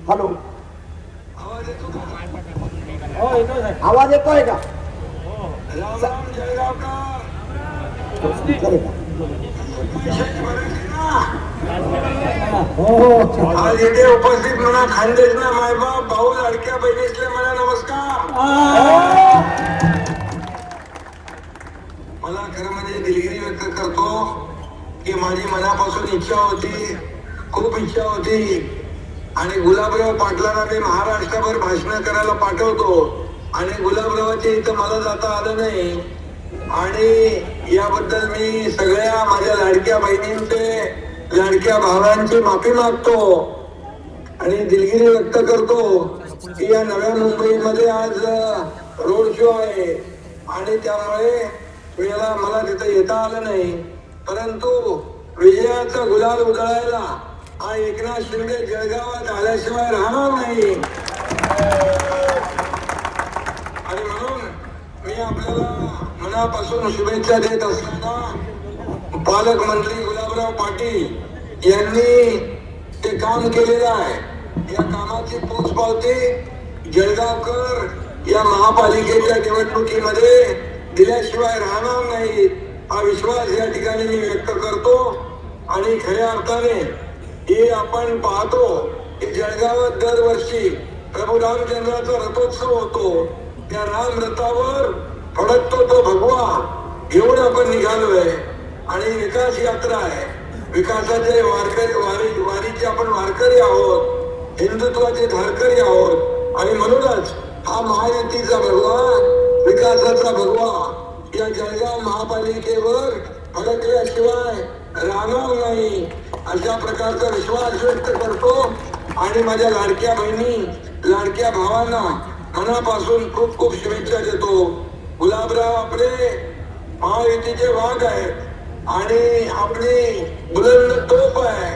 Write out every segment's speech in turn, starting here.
Hello, आवाज येतो का? हो येतो साहेब. आवाज येतोय का? राम राम जळगावकर. स्पीकर आहे का? पैशाची भरायची ना. हो हो. आज येथे उपस्थित म्हणा खानदेश ना मायबाप भाऊ लाडक्या बहिणीसले मला नमस्कार. मला खरं म्हणजे दिलगिरी व्यक्त करतो की माझी मनापासून इच्छा होती, खूप इच्छा होती, आणि गुलाबराव पाटलांना मी महाराष्ट्रभर भाषण करायला पाठवतो, आणि गुलाबरावाच्या इथं मला जाता आलं नाही, आणि याबद्दल मी सगळ्या माझ्या लाडक्या बहिणींचे, लाडक्या भावांची माफी मागतो आणि दिलगिरी व्यक्त करतो की या नव्या मुंबईमध्ये आज रोड शो आहे आणि त्यामुळे मला तिथं येता आलं नाही, परंतु विजयाचा गुलाल उधळायला हा एकनाथ शिंदे जळगावात आल्याशिवाय राहणार नाही. आणि म्हणून मी आपल्याला मनापासून शुभेच्छा देत असताना पालकमंत्री गुलाबराव पाटील यांनी ते काम केलेलं आहे. या कामाची पोचपावती जळगावकर या महापालिकेच्या निवडणुकीमध्ये दिल्याशिवाय राहणार नाही, हा विश्वास या ठिकाणी मी व्यक्त करतो. आणि खऱ्या अर्थाने हे आपण पाहतो की जळगावात दरवर्षी प्रभू रामचंद्राचा रथोत्सव होतो. त्या राम रथावर फडकतो तो भगवा घेऊन आपण निघालोय आणि विकास यात्रा आहे. विकासाचे वारीचे आपण वारकरी आहोत, हिंदुत्वाचे धारकरी आहोत, आणि म्हणूनच हा महायुतीचा भगवा, विकासाचा भगवा या जळगाव महापालिकेवर फडकल्याशिवाय राहणार नाही, अशा प्रकारचा विश्वास व्यक्त करतो. आणि माझ्या लाडक्या बहिणी, लाडक्या भावांना मनापासून खूप खूप शुभेच्छा देतो. गुलाबराव आपले महायुतीचे वाघ आहेत आणि आपली बुलंद तोफ आहे.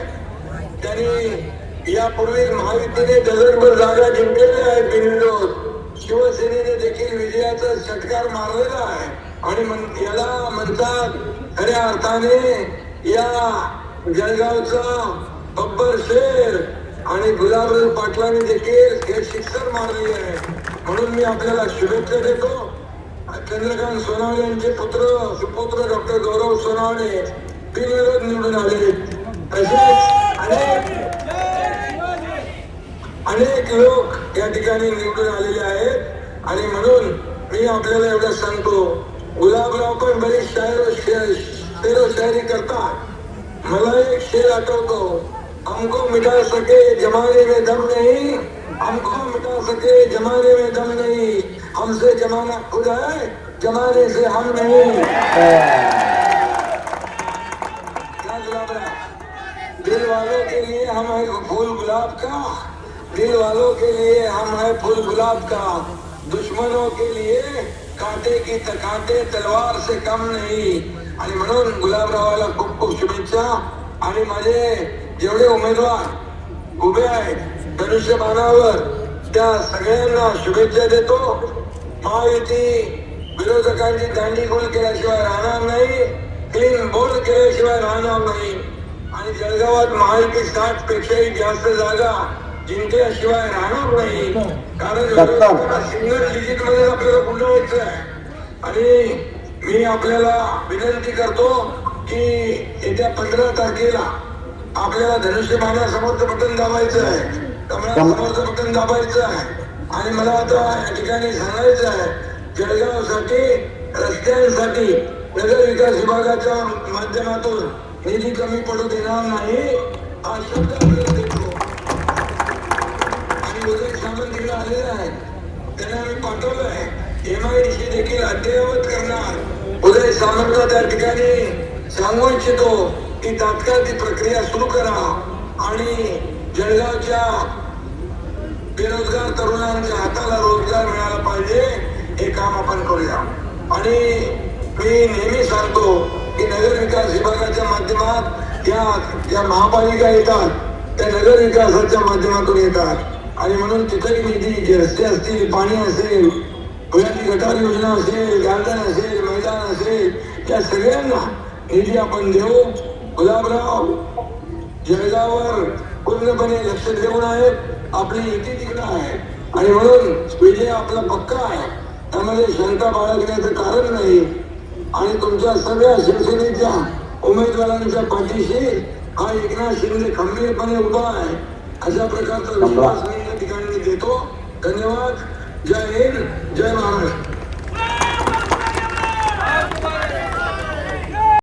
त्यांनी यापूर्वी महायुतीने डझनभर जागा जिंकलेल्या आहेत बिनविरोध. शिवसेनेने देखील विजयाचा षटकार मारलेला आहे आणि याला म्हणतात खऱ्या अर्थाने या जळगावचा बब्बर शेर. आणि गुलाबराव पाटलांनी देखील हे शिक्षण मारले आहे. म्हणून मी आपल्याला शुभेच्छा देतो. चंद्रकांत सोनवणे यांचे सुपुत्र डॉक्टर गौरव सोनवणे बिनविरोध निवडून आले. तसेच अनेक लोक या ठिकाणी निवडून आलेले आहेत. आणि म्हणून मी आपल्याला एवढं सांगतो, गुलाबराव पण बरीच शायरी करतात. मला एक शेर आठवतो, हमको मिटा सके जमाने में दम नहीं, हमको मिटा सके जमाने में दम नहीं, हमसे जमाना खुद है, जमाने से हम नहीं. क्या गुलाबराव? दिल वालों के लिए हम है फूल गुलाब का, दिल वालों के लिए हम है फूल गुलाब का, दुश्मनों के लिए कांटे की कांटे तलवार से कम नहीं. आणि म्हणून गुलाबरावाला खूप खूप शुभेच्छा. आणि माझे जेवढे उमेदवार उभे आहेत धनुष्यबाणावर त्या सगळ्यांना शुभेच्छा देतो. महायुती विरोधकांची दांडीगोल केल्याशिवाय राहणार नाही, क्लीन बोल केल्याशिवाय राहणार नाही. आणि जळगावात महायुती 60 पेक्षाही जास्त जागा जिंकल्याशिवाय राहणार नाही. कारण सिंगल डिजिट मध्ये आपल्याला गुंडाळायचं आहे. आणि मी आपल्याला विनंती करतो की येत्या 15 तारखेला आपल्याला धनुष्यबाणासमोरचं बटन दाबायचं आहे, कमळासमोरचं बटन दाबायचं आहे. आणि मला आता या ठिकाणी सांगायचं आहे, जळगावसाठी रस्त्यांसाठी नगर विकास विभागाच्या माध्यमातून निधी कमी पडू देणार नाही, हा शब्द आपल्याला देतो. आणि उदय सामंत तिकडे आलेले आहेत, त्यांना आम्ही पाठवलंय. MIDC देखील अद्ययावत करणार. उदय सामंतला त्या ठिकाणी सांगू इच्छितो की तात्काळ ती प्रक्रिया सुरू करा आणि जळगावच्या बेरोजगार तरुणांच्या हाताला रोजगार मिळाला पाहिजे, हे काम आपण करूया. आणि मी नेहमी सांगतो की नगर विकास विभागाच्या माध्यमात या महापालिका येतात, त्या नगर विकासाच्या माध्यमातून येतात. आणि म्हणून तिथेही निधी, जे रस्ते असतील, पाणी असेल, पुण्याची गटार योजना असेल, गार्डन असेल, मैदान असेल, या सगळ्यांना निधी आपण देऊ. गुलाबराव जळगावर पूर्णपणे लक्ष देऊन आहेत. आपली युती तिकडे आहे आणि म्हणून विजय आपला पक्का आहे. त्यामध्ये शंका बाळगण्याचं कारण नाही आणि तुमच्या सगळ्या शिवसेनेच्या उमेदवारांच्या पाठीशी हा एकनाथ शिंदे खंबीरपणे उभा आहे. अशा प्रकारचा विश्वास मी या ठिकाणी देतो. धन्यवाद. जय हिंद, जय महाराष्ट्र.